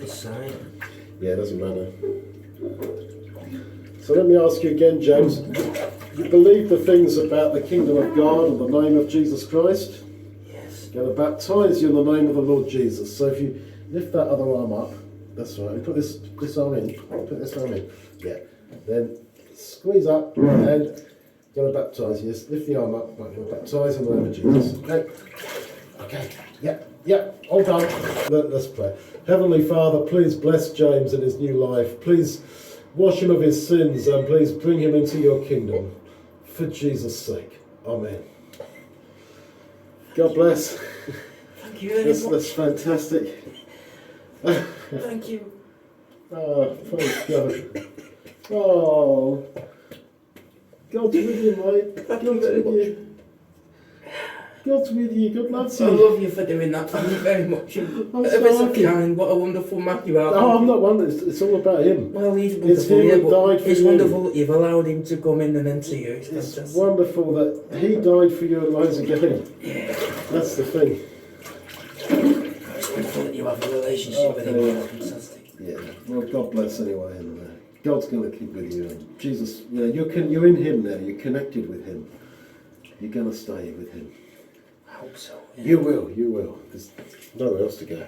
This side. Yeah, it doesn't matter. So let me ask you again, James. You believe the things about the kingdom of God and the name of Jesus Christ? Yes. I'm going to baptize you in the name of the Lord Jesus. So if you lift that other arm up, that's right. Put this arm in. Put this arm in. Yeah. Then squeeze up and I'm going to baptize you. Just lift the arm up. I'm going to baptize in the name of Jesus. Okay. Okay. Yeah. All done. Let's pray. Heavenly Father, please bless James in his new life. Please wash him of his sins and please bring him into your kingdom. For Jesus' sake. Amen. God bless. Thank you very much. That's fantastic. Thank you. Oh, praise God. Oh, God's with you, mate. Thank you God's very with much. you. God's with you. God loves I you. love you for doing that. Thank you very much. I'm Ever so sorry. kind. What a wonderful man you are. Oh, I'm not one. It's all about him. Well, he's It's wonderful. him Yeah, who but died for it's you. wonderful that you've allowed him to come in and enter you. It's It's fantastic. wonderful that he died for you and rose again. Yeah. That's the thing. It's wonderful that you have a relationship with him. Okay. It's fantastic. Yeah. Well, God bless anyway, and God's going to keep with you. And Jesus, you're in Him now. You're connected with Him. You're going to stay with Him. I hope so. Yeah. You will. There's nowhere else to go.